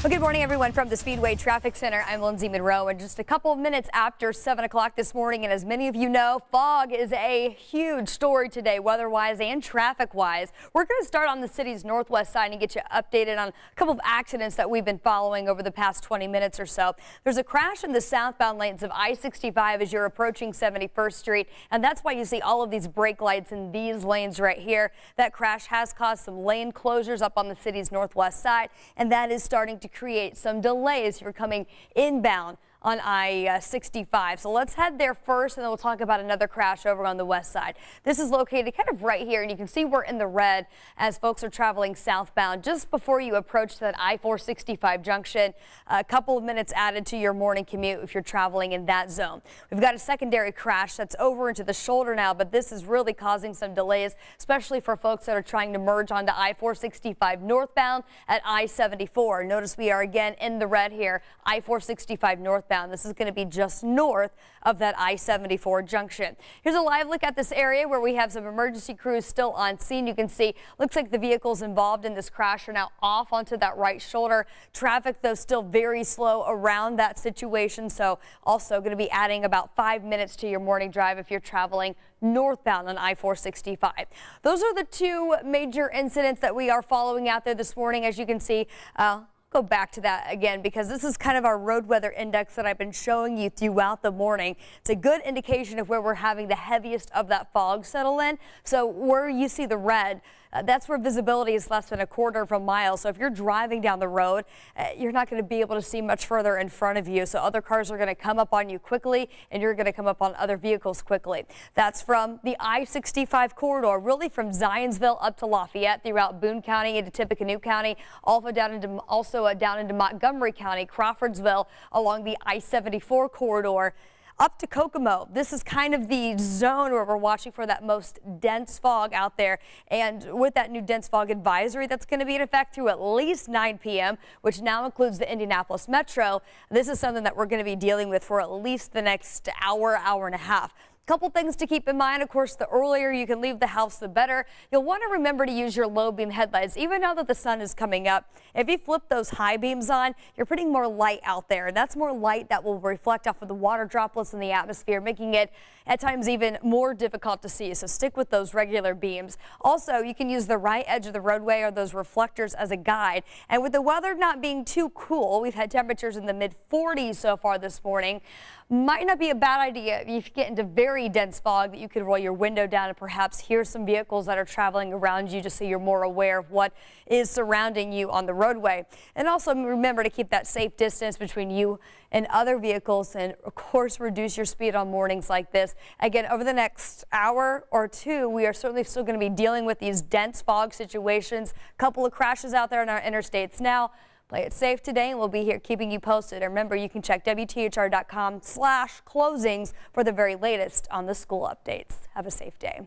Well, good morning, everyone, from the Speedway Traffic Center. I'm Lindsey and just a couple of minutes after 7 o'clock this morning. And as many of you know, fog is a huge story today, weather-wise and traffic-wise. We're going to start on the city's northwest side and get you updated on a couple of accidents that we've been following over the past 20 minutes or so. There's a crash in the southbound lanes of I-65 as you're approaching 71st Street, and that's why you see all of these brake lights in these lanes right here. That crash has caused some lane closures up on the city's northwest side, and that is starting to create some delays if you're coming inbound on I-65. So let's head there first, and then we'll talk about another crash over on the west side. This is located kind of right here, and you can see we're in the red as folks are traveling southbound just before you approach that I-465 junction. A couple of minutes added to your morning commute if you're traveling in that zone. We've got a secondary crash that's over into the shoulder now, but this is really causing some delays, especially for folks that are trying to merge onto I-465 northbound at I-74. Notice we are again in the red here, I-465 northbound. This is going to be just north of that I-74 junction. Here's a live look at this area where we have some emergency crews still on scene. You can see, looks like the vehicles involved in this crash are now off onto that right shoulder. Traffic, though, still very slow around that situation. So also going to be adding about 5 minutes to your morning drive if you're traveling northbound on I-465. Those are the two major incidents that we are following out there this morning. As you can see, go back to that again because this is kind of our road weather index that I've been showing you throughout the morning. It's a good indication of where we're having the heaviest of that fog settle in. So where you see the red, that's where visibility is less than a quarter of a mile. So if you're driving down the road, you're not going to be able to see much further in front of you. So other cars are going to come up on you quickly, and you're going to come up on other vehicles quickly. That's from the I-65 corridor, really from Zionsville up to Lafayette, throughout Boone County into Tippecanoe County, also down into Montgomery County, Crawfordsville, along the I-74 corridor, up to Kokomo. This is kind of the zone where we're watching for that most dense fog out there. And with that new dense fog advisory that's going to be in effect through at least 9 p.m., which now includes the Indianapolis Metro, this is something that we're going to be dealing with for at least the next hour, hour and a half. Couple things to keep in mind. Of course, the earlier you can leave the house, the better. You'll want to remember to use your low beam headlights, even now that the sun is coming up. If you flip those high beams on, you're putting more light out there, and that's more light that will reflect off of the water droplets in the atmosphere, making it at times even more difficult to see. So stick with those regular beams. Also, you can use the right edge of the roadway or those reflectors as a guide. And with the weather not being too cool, we've had temperatures in the mid-40s so far this morning. Might not be a bad idea if you get into very dense fog that you could roll your window down and perhaps hear some vehicles that are traveling around you, just so you're more aware of what is surrounding you on the roadway. And also remember to keep that safe distance between you and other vehicles, and of course reduce your speed on mornings like this. Again, over the next hour or two, we are certainly still going to be dealing with these dense fog situations. A couple of crashes out there on our interstates now. Play it safe today, and we'll be here keeping you posted. And remember, you can check WTHR.com/closings for the very latest on the school updates. Have a safe day.